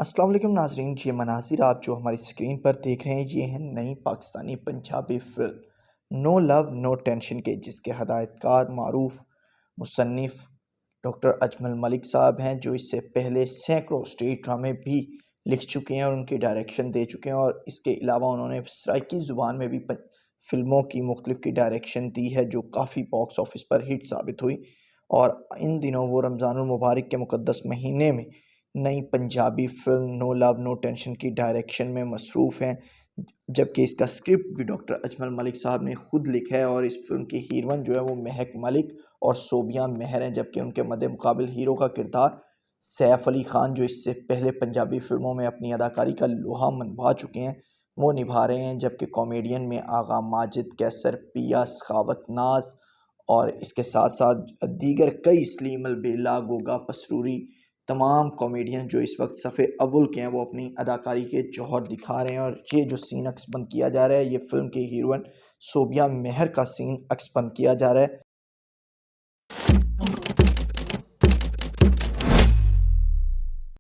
السلام علیکم ناظرین، یہ مناظر آپ جو ہماری اسکرین پر دیکھ رہے ہیں یہ ہیں نئی پاکستانی پنجابی فلم نو لو نو ٹینشن کے، جس کے ہدایت کار معروف مصنف ڈاکٹر اجمل ملک صاحب ہیں، جو اس سے پہلے سینکڑوں اسٹیج ڈرامے بھی لکھ چکے ہیں اور ان کی ڈائریکشن دے چکے ہیں، اور اس کے علاوہ انہوں نے سرائکی زبان میں بھی فلموں کی مختلف کی ڈائریکشن دی ہے جو کافی باکس آفس پر ہٹ ثابت ہوئی۔ اور ان دنوں وہ رمضان المبارک کے مقدس مہینے میں نئی پنجابی فلم نو لو نو ٹینشن کی ڈائریکشن میں مصروف ہیں، جبکہ اس کا اسکرپٹ بھی ڈاکٹر اجمل ملک صاحب نے خود لکھا ہے، اور اس فلم کی ہیروئن جو ہے وہ مہک ملک اور صوبیہ مہر ہیں، جبکہ ان کے مد مقابل ہیرو کا کردار سیف علی خان، جو اس سے پہلے پنجابی فلموں میں اپنی اداکاری کا لوہا منوا چکے ہیں، وہ نبھا رہے ہیں، جبکہ کامیڈین میں آغا ماجد، کیسر، پیا، سخاوت ناز اور اس کے ساتھ ساتھ دیگر کئی سلیم البیلا، گوگا پسروری، تمام کامیڈین جو اس وقت صف اول کے ہیں وہ اپنی اداکاری کے جوہر دکھا رہے ہیں، اور یہ جو سین عکس بند کیا جا رہا ہے یہ فلم کی ہیروئن صوبیہ مہر کا سین عکس بند کیا جا رہا ہے۔